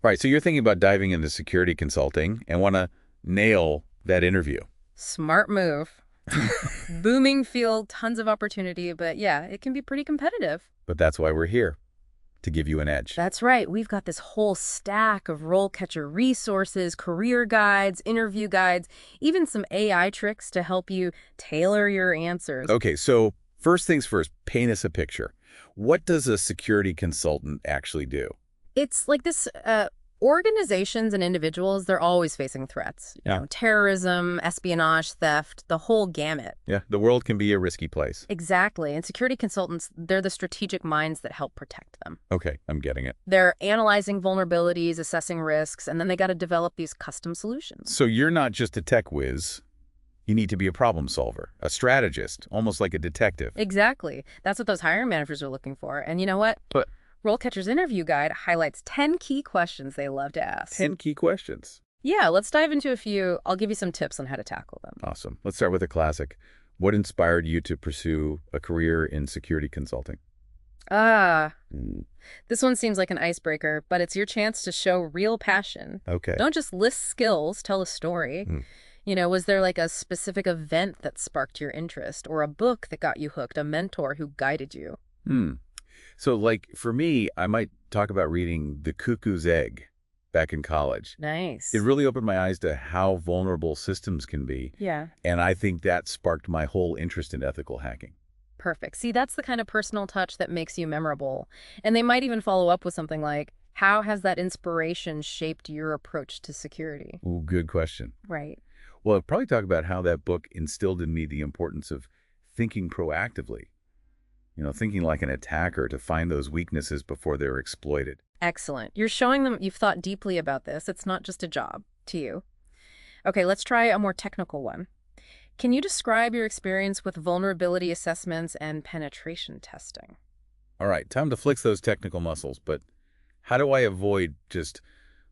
Right, so you're thinking about diving into security consulting and want to nail that interview. Smart move. Booming field, tons of opportunity, but yeah, it can be pretty competitive. But that's why we're here, to give you an edge. That's right. We've got this whole stack of RoleCatcher resources, career guides, interview guides, even some AI tricks to help you tailor your answers. Okay, so first things first, paint us a picture. What does a security consultant actually do? It's like this organizations and individuals, they're always facing threats. Yeah. Terrorism, espionage, theft, the whole gamut. Yeah, the world can be a risky place. Exactly. And security consultants, they're the strategic minds that help protect them. Okay, I'm getting it. They're analyzing vulnerabilities, assessing risks, and then they got to develop these custom solutions. So you're not just a tech whiz. You need to be a problem solver, a strategist, almost like a detective. Exactly. That's what those hiring managers are looking for. And you know what? But RoleCatcher's interview guide highlights 10 key questions they love to ask. 10 key questions. Yeah, let's dive into a few. I'll give you some tips on how to tackle them. Awesome. Let's start with a classic. What inspired you to pursue a career in security consulting? Ah, Mm, this one seems like an icebreaker, but it's your chance to show real passion. okay. Don't just list skills, tell a story. Mm. Was there like a specific event that sparked your interest, or a book that got you hooked, a mentor who guided you? Hmm. So, like, for me, I might talk about reading The Cuckoo's Egg back in college. Nice. It really opened my eyes to how vulnerable systems can be, Yeah, and I think that sparked my whole interest in ethical hacking. perfect. See, that's the kind of personal touch that makes you memorable. And they might even follow up with something like, how has that inspiration shaped your approach to security? Ooh, good question. Right. Well, I'd probably talk about how that book instilled in me the importance of thinking proactively, thinking like an attacker to find those weaknesses before they're exploited. Excellent. You're showing them you've thought deeply about this. It's not just a job to you. Okay, let's try a more technical one. Can you describe your experience with vulnerability assessments and penetration testing? All right, time to flex those technical muscles, but how do I avoid just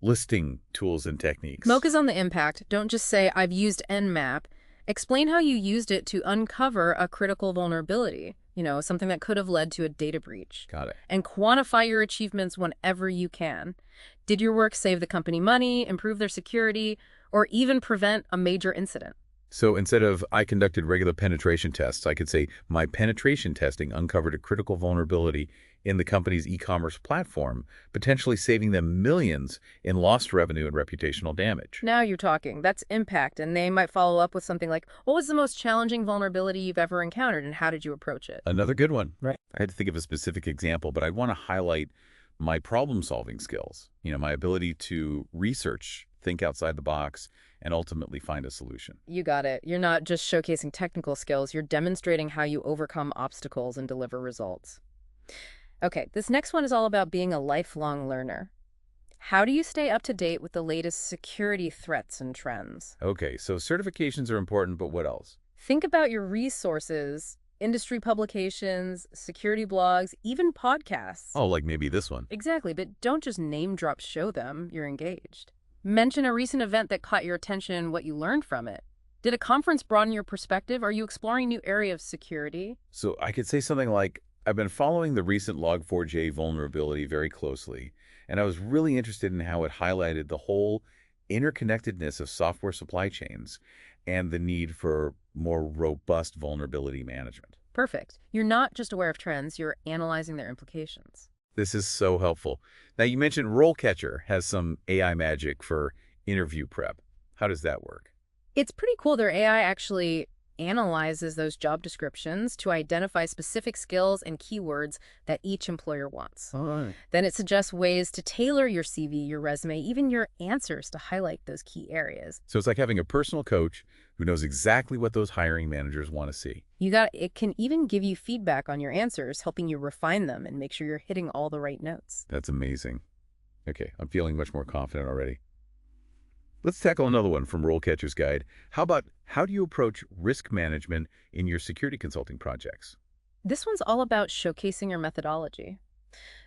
listing tools and techniques? Focus on the impact. Don't just say, I've used Nmap. Explain how you used it to uncover a critical vulnerability, something that could have led to a data breach. Got it. And quantify your achievements whenever you can. Did your work save the company money, improve their security, or even prevent a major incident? So instead of I conducted regular penetration tests, I could say my penetration testing uncovered a critical vulnerability in the company's e-commerce platform, potentially saving them millions in lost revenue and reputational damage. Now you're talking. That's impact. And they might follow up with something like, what was the most challenging vulnerability you've ever encountered and how did you approach it? Another good one. Right. I had to think of a specific example, but I want to highlight my problem-solving skills, my ability to research, think outside the box, and ultimately find a solution. You got it. You're not just showcasing technical skills, you're demonstrating how you overcome obstacles and deliver results. Okay, this next one is all about being a lifelong learner. How do you stay up to date with the latest security threats and trends? Okay, so certifications are important, but what else? Think about your resources, industry publications, security blogs, even podcasts. Oh, like maybe this one. Exactly, but don't just name drop show them you're engaged. Mention a recent event that caught your attention and what you learned from it. Did a conference broaden your perspective? Are you exploring new area of security? So I could say something like, I've been following the recent Log4j vulnerability very closely, and I was really interested in how it highlighted the whole interconnectedness of software supply chains and the need for more robust vulnerability management. Perfect. You're not just aware of trends, you're analyzing their implications. This is so helpful. Now, you mentioned RoleCatcher has some AI magic for interview prep. How does that work? It's pretty cool. Their AI actually analyzes those job descriptions to identify specific skills and keywords that each employer wants. All right. Then it suggests ways to tailor your CV, your resume, even your answers to highlight those key areas. So it's like having a personal coach who knows exactly what those hiring managers want to see. It can even give you feedback on your answers, helping you refine them and make sure you're hitting all the right notes. That's amazing. Okay, I'm feeling much more confident already. Let's tackle another one from RoleCatcher's Guide. How do you approach risk management in your security consulting projects? This one's all about showcasing your methodology.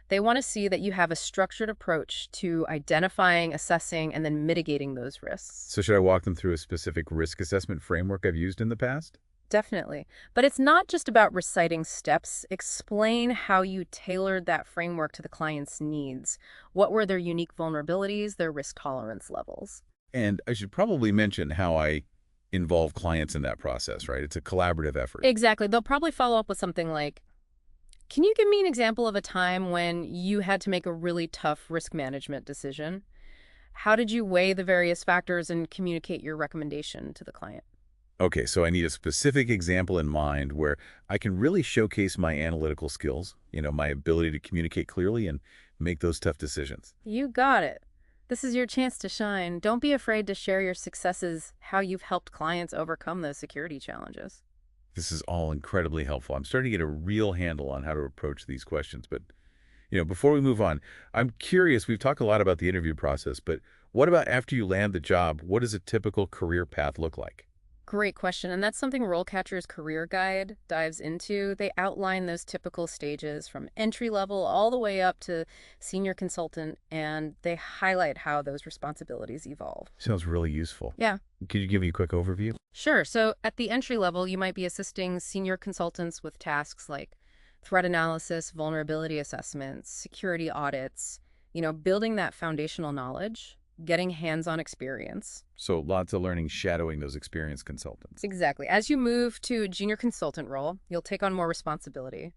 They want to see that you have a structured approach to identifying, assessing, and then mitigating those risks. So should I walk them through a specific risk assessment framework I've used in the past? Definitely. But it's not just about reciting steps. Explain how you tailored that framework to the client's needs. What were their unique vulnerabilities, their risk tolerance levels? And I should probably mention how I involve clients in that process, right? It's a collaborative effort. Exactly. They'll probably follow up with something like, can you give me an example of a time when you had to make a really tough risk management decision? How did you weigh the various factors and communicate your recommendation to the client? Okay, so I need a specific example in mind where I can really showcase my analytical skills, my ability to communicate clearly and make those tough decisions. You got it. This is your chance to shine. Don't be afraid to share your successes, how you've helped clients overcome those security challenges. This is all incredibly helpful. I'm starting to get a real handle on how to approach these questions. But, before we move on, I'm curious, we've talked a lot about the interview process, but what about after you land the job? What does a typical career path look like? Great question. And that's something RoleCatcher's Career Guide dives into. They outline those typical stages from entry level all the way up to senior consultant, and they highlight how those responsibilities evolve. Sounds really useful. Yeah. Could you give me a quick overview? Sure. So at the entry level, you might be assisting senior consultants with tasks like threat analysis, vulnerability assessments, security audits, building that foundational knowledge, getting hands-on experience. So lots of learning, shadowing those experienced consultants. Exactly. As you move to a junior consultant role, you'll take on more responsibility,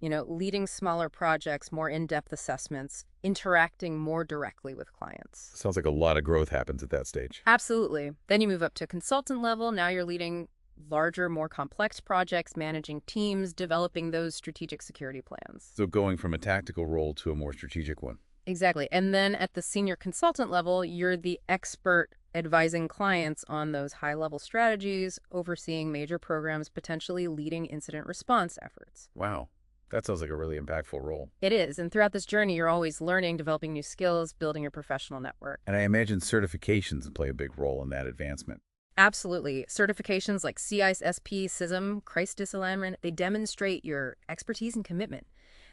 leading smaller projects, more in-depth assessments, interacting more directly with clients. Sounds like a lot of growth happens at that stage. Absolutely. Then you move up to consultant level. Now you're leading larger, more complex projects, managing teams, developing those strategic security plans. So going from a tactical role to a more strategic one. Exactly. And then at the senior consultant level, you're the expert advising clients on those high-level strategies, overseeing major programs, potentially leading incident response efforts. Wow. That sounds like a really impactful role. It is. And throughout this journey, you're always learning, developing new skills, building your professional network. And I imagine certifications play a big role in that advancement. Absolutely. Certifications like CISSP, CISM, crisis alignment, they demonstrate your expertise and commitment.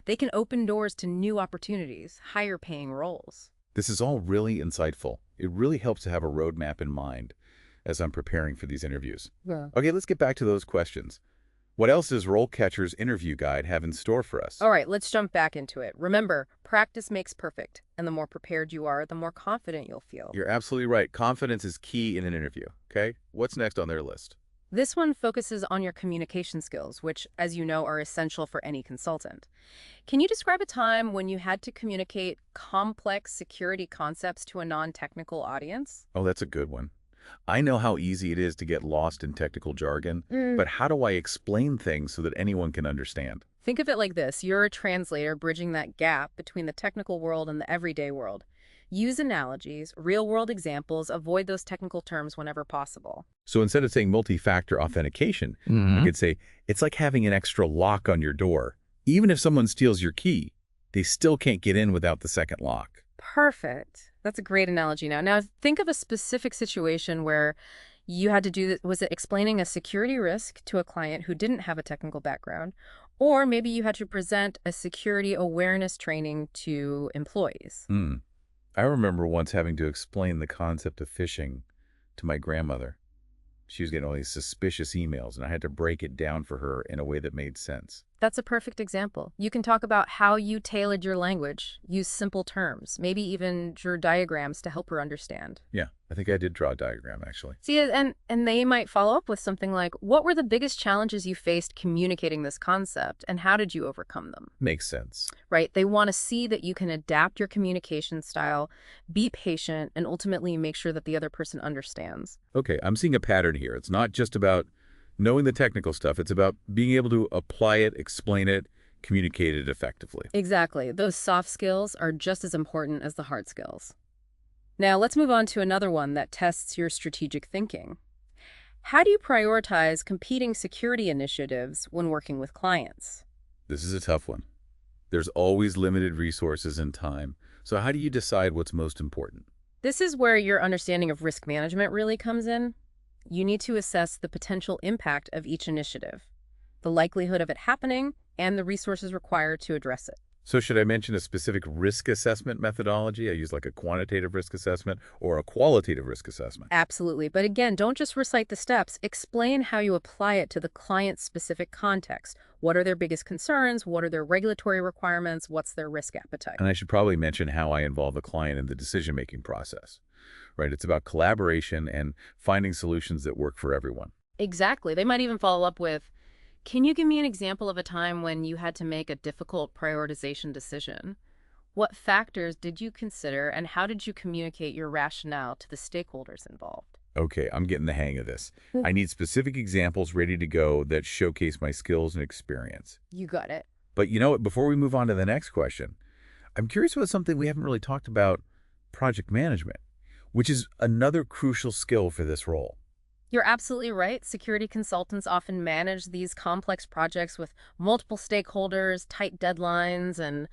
They can open doors to new opportunities, higher paying roles. This is all really insightful. It really helps to have a roadmap in mind as I'm preparing for these interviews. Yeah. Okay, let's get back to those questions. What else does RoleCatcher's interview guide have in store for us? All right, let's jump back into it. Remember, practice makes perfect, and the more prepared you are, the more confident you'll feel. You're absolutely right. Confidence is key in an interview. Okay, what's next on their list? This one focuses on your communication skills, which, as you know, are essential for any consultant. Can you describe a time when you had to communicate complex security concepts to a non-technical audience? Oh, that's a good one. I know how easy it is to get lost in technical jargon, Mm. but how do I explain things so that anyone can understand? Think of it like this. You're a translator bridging that gap between the technical world and the everyday world. Use analogies, real-world examples, avoid those technical terms whenever possible. So instead of saying multi-factor authentication, I could say, it's like having an extra lock on your door. Even if someone steals your key, they still can't get in without the second lock. Perfect. That's a great analogy now. Now, think of a specific situation where you had to do this. Was it explaining a security risk to a client who didn't have a technical background? Or maybe you had to present a security awareness training to employees. I remember once having to explain the concept of phishing to my grandmother. She was getting all these suspicious emails, and I had to break it down for her in a way that made sense. That's a perfect example. You can talk about how you tailored your language, use simple terms, maybe even drew diagrams to help her understand. Yeah, I think I did draw a diagram, actually. See, and they might follow up with something like, what were the biggest challenges you faced communicating this concept, and how did you overcome them? Makes sense. Right? They want to see that you can adapt your communication style, be patient, and ultimately make sure that the other person understands. Okay, I'm seeing a pattern here. It's not just about knowing the technical stuff. It's about being able to apply it, explain it, communicate it effectively. Exactly. Those soft skills are just as important as the hard skills. Now, let's move on to another one that tests your strategic thinking. How do you prioritize competing security initiatives when working with clients? This is a tough one. There's always limited resources and time. So how do you decide what's most important? This is where your understanding of risk management really comes in. You need to assess the potential impact of each initiative, the likelihood of it happening, and the resources required to address it. So should I mention a specific risk assessment methodology? I use like a quantitative risk assessment or a qualitative risk assessment. Absolutely. But again, don't just recite the steps. Explain how you apply it to the client's specific context. What are their biggest concerns? What are their regulatory requirements? What's their risk appetite? And I should probably mention how I involve the client in the decision-making process, right? It's about collaboration and finding solutions that work for everyone. Exactly. They might even follow up with, can you give me an example of a time when you had to make a difficult prioritization decision? What factors did you consider, and how did you communicate your rationale to the stakeholders involved? Okay, I'm getting the hang of this. Hmm. I need specific examples ready to go that showcase my skills and experience. You got it. But you know what, before we move on to the next question, I'm curious about something we haven't really talked about, project management, which is another crucial skill for this role. You're absolutely right. Security consultants often manage these complex projects with multiple stakeholders, tight deadlines, and,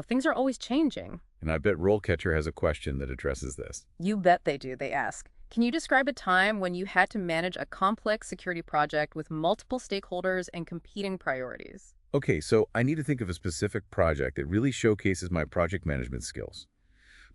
things are always changing. And I bet RoleCatcher has a question that addresses this. You bet they do, they ask. Can you describe a time when you had to manage a complex security project with multiple stakeholders and competing priorities? Okay, so I need to think of a specific project that really showcases my project management skills.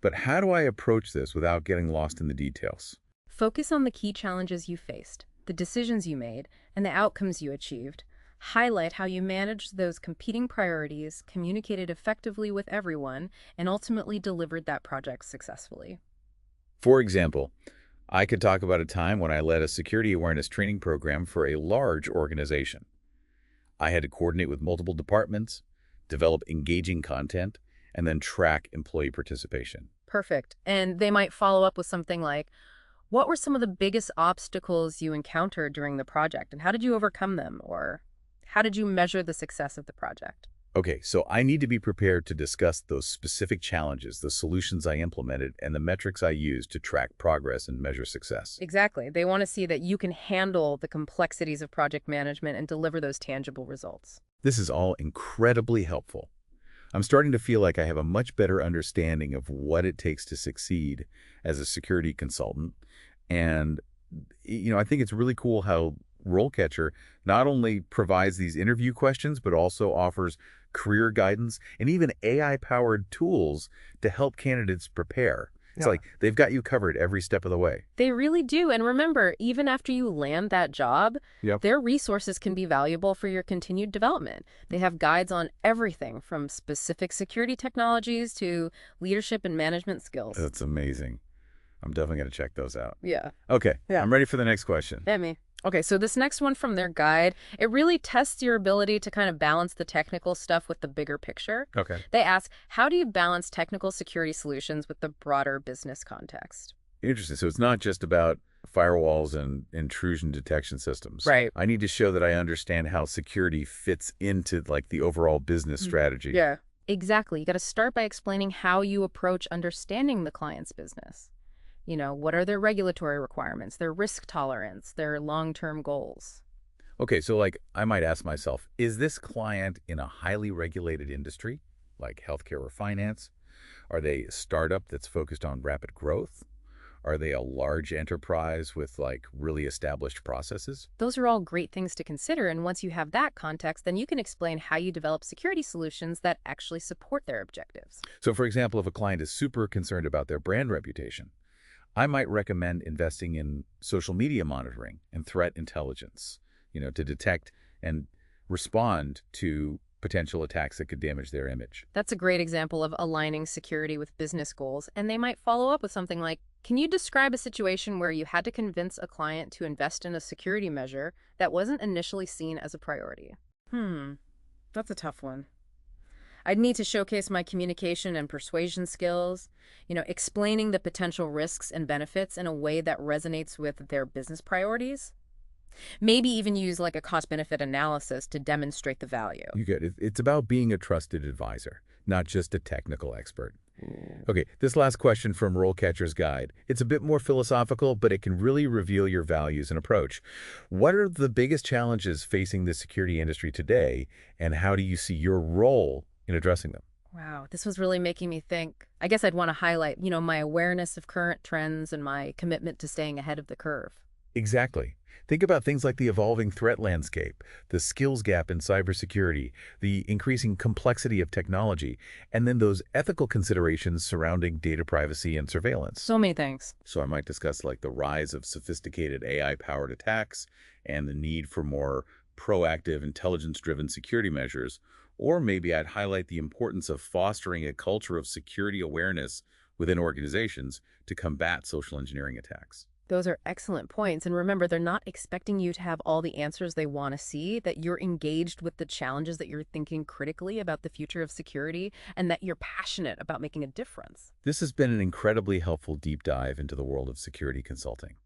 But how do I approach this without getting lost in the details? Focus on the key challenges you faced, the decisions you made, and the outcomes you achieved. Highlight how you managed those competing priorities, communicated effectively with everyone, and ultimately delivered that project successfully. For example, I could talk about a time when I led a security awareness training program for a large organization. I had to coordinate with multiple departments, develop engaging content, and then track employee participation. Perfect. And they might follow up with something like, what were some of the biggest obstacles you encountered during the project, and how did you overcome them? Or how did you measure the success of the project? Okay, so I need to be prepared to discuss those specific challenges, the solutions I implemented, and the metrics I used to track progress and measure success. Exactly. They want to see that you can handle the complexities of project management and deliver those tangible results. This is all incredibly helpful. I'm starting to feel like I have a much better understanding of what it takes to succeed as a security consultant. And, I think it's really cool how RoleCatcher not only provides these interview questions, but also offers career guidance and even AI-powered tools to help candidates prepare. It's Yeah. like they've got you covered every step of the way. They really do. And remember, even after you land that job, Yep. their resources can be valuable for your continued development. They have guides on everything from specific security technologies to leadership and management skills. That's amazing. I'm definitely going to check those out. Yeah. Okay, Yeah. I'm ready for the next question. That me. Okay, so this next one from their guide, it really tests your ability to kind of balance the technical stuff with the bigger picture. Okay. They ask, how do you balance technical security solutions with the broader business context? Interesting. So it's not just about firewalls and intrusion detection systems. Right. I need to show that I understand how security fits into like the overall business strategy. Yeah. Exactly. You got to start by explaining how you approach understanding the client's business. What are their regulatory requirements, their risk tolerance, their long-term goals? Okay, so like I might ask myself, is this client in a highly regulated industry like healthcare or finance? Are they a startup that's focused on rapid growth? Are they a large enterprise with like really established processes? Those are all great things to consider, and once you have that context, then you can explain how you develop security solutions that actually support their objectives. So for example, if a client is super concerned about their brand reputation, I might recommend investing in social media monitoring and threat intelligence, to detect and respond to potential attacks that could damage their image. That's a great example of aligning security with business goals, and they might follow up with something like, can you describe a situation where you had to convince a client to invest in a security measure that wasn't initially seen as a priority? That's a tough one. I'd need to showcase my communication and persuasion skills, explaining the potential risks and benefits in a way that resonates with their business priorities. Maybe even use like a cost-benefit analysis to demonstrate the value. You get it. It's about being a trusted advisor, not just a technical expert. Okay, this last question from RoleCatcher's Guide. It's a bit more philosophical, but it can really reveal your values and approach. What are the biggest challenges facing the security industry today, and how do you see your role in addressing them? Wow, this was really making me think. I guess I'd want to highlight, my awareness of current trends and my commitment to staying ahead of the curve. Exactly. Think about things like the evolving threat landscape, the skills gap in cybersecurity, the increasing complexity of technology, and then those ethical considerations surrounding data privacy and surveillance. So many things. So I might discuss like the rise of sophisticated AI-powered attacks and the need for more proactive, intelligence-driven security measures, or maybe I'd highlight the importance of fostering a culture of security awareness within organizations to combat social engineering attacks. Those are excellent points. And remember, they're not expecting you to have all the answers they want to see, that you're engaged with the challenges, that you're thinking critically about the future of security, and that you're passionate about making a difference. This has been an incredibly helpful deep dive into the world of security consulting.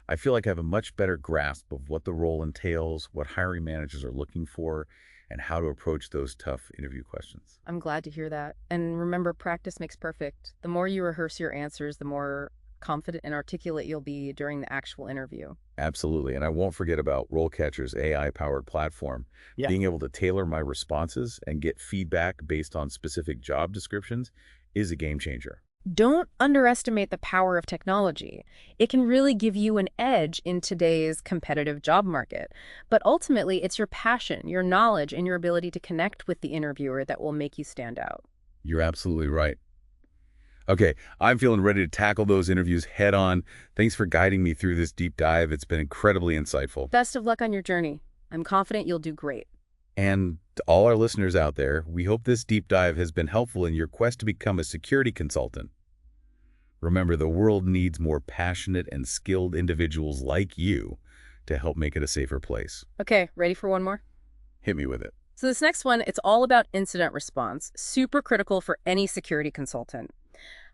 I feel like I have a much better grasp of what the role entails, what hiring managers are looking for, and how to approach those tough interview questions. I'm glad to hear that. And remember, practice makes perfect. The more you rehearse your answers, the more confident and articulate you'll be during the actual interview. Absolutely. And I won't forget about RoleCatcher's AI-powered platform. Yeah. Being able to tailor my responses and get feedback based on specific job descriptions is a game changer. Don't underestimate the power of technology. It can really give you an edge in today's competitive job market. But ultimately, it's your passion, your knowledge, and your ability to connect with the interviewer that will make you stand out. You're absolutely right. Okay, I'm feeling ready to tackle those interviews head on. Thanks for guiding me through this deep dive. It's been incredibly insightful. Best of luck on your journey. I'm confident you'll do great. And to all our listeners out there, we hope this deep dive has been helpful in your quest to become a security consultant. Remember, the world needs more passionate and skilled individuals like you to help make it a safer place. Okay, ready for one more? Hit me with it. So this next one, it's all about incident response, super critical for any security consultant.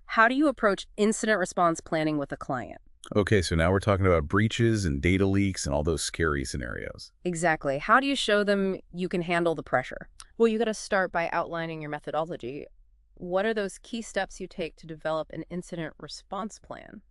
How do you approach incident response planning with a client? Okay, so now we're talking about breaches and data leaks and all those scary scenarios. Exactly. How do you show them you can handle the pressure? Well, you got to start by outlining your methodology. What are those key steps you take to develop an incident response plan?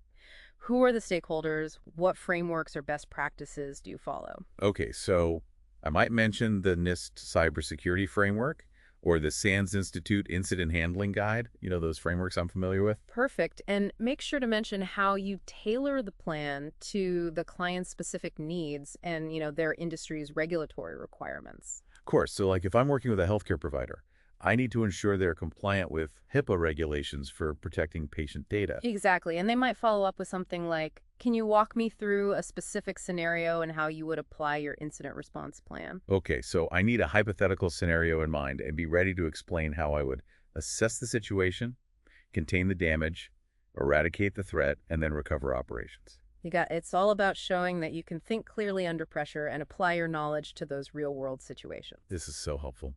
Who are the stakeholders? What frameworks or best practices do you follow? Okay, so I might mention the NIST Cybersecurity Framework or the SANS Institute Incident Handling Guide. You know, those frameworks I'm familiar with. Perfect. And make sure to mention how you tailor the plan to the client's specific needs and, their industry's regulatory requirements. Of course, so like if I'm working with a healthcare provider, I need to ensure they're compliant with HIPAA regulations for protecting patient data. Exactly. And they might follow up with something like, can you walk me through a specific scenario and how you would apply your incident response plan? Okay, so I need a hypothetical scenario in mind and be ready to explain how I would assess the situation, contain the damage, eradicate the threat, and then recover operations. It's all about showing that you can think clearly under pressure and apply your knowledge to those real-world situations. This is so helpful.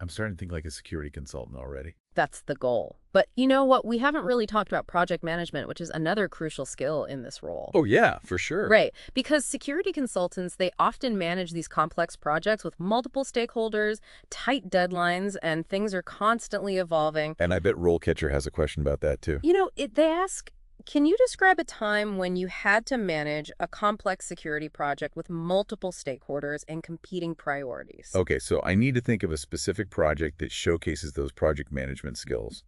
I'm starting to think like a security consultant already. That's the goal. But you know what? We haven't really talked about project management, which is another crucial skill in this role. Oh, yeah, for sure. Right. Because security consultants, they often manage these complex projects with multiple stakeholders, tight deadlines, and things are constantly evolving. And I bet RoleCatcher has a question about that too. They ask, can you describe a time when you had to manage a complex security project with multiple stakeholders and competing priorities? Okay, so I need to think of a specific project that showcases those project management skills.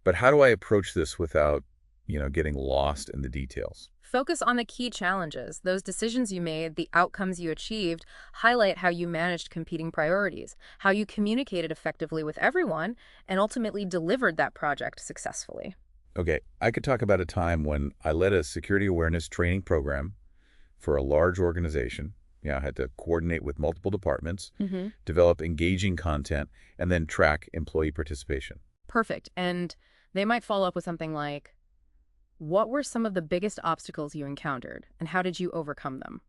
But how do I approach this without, getting lost in the details? Focus on the key challenges, those decisions you made, the outcomes you achieved, highlight how you managed competing priorities, how you communicated effectively with everyone, and ultimately delivered that project successfully. Okay, I could talk about a time when I led a security awareness training program for a large organization. I had to coordinate with multiple departments, develop engaging content, and then track employee participation. Perfect. And they might follow up with something like, what were some of the biggest obstacles you encountered, and how did you overcome them?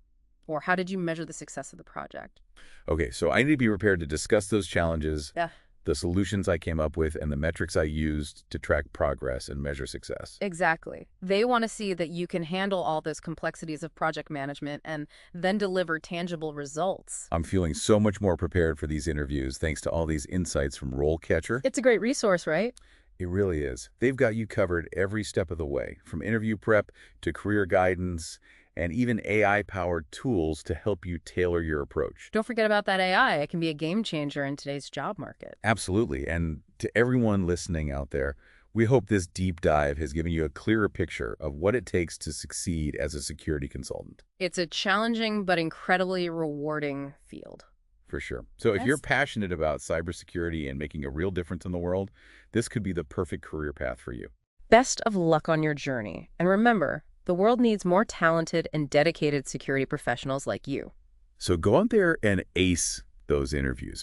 Or how did you measure the success of the project? Okay, so I need to be prepared to discuss those challenges, Yeah. the solutions I came up with, and the metrics I used to track progress and measure success. Exactly. They want to see that you can handle all those complexities of project management and then deliver tangible results. I'm feeling so much more prepared for these interviews thanks to all these insights from RoleCatcher. It's a great resource, right? It really is. They've got you covered every step of the way, from interview prep to career guidance and even AI-powered tools to help you tailor your approach. Don't forget about that AI. It can be a game changer in today's job market. Absolutely. And to everyone listening out there, We hope this deep dive has given you a clearer picture of what it takes to succeed as a security consultant. It's a challenging but incredibly rewarding field. For sure. So if you're Yes. passionate about cybersecurity and making a real difference in the world, this could be the perfect career path for you. Best of luck on your journey. And remember, the world needs more talented and dedicated security professionals like you. So go out there and ace those interviews.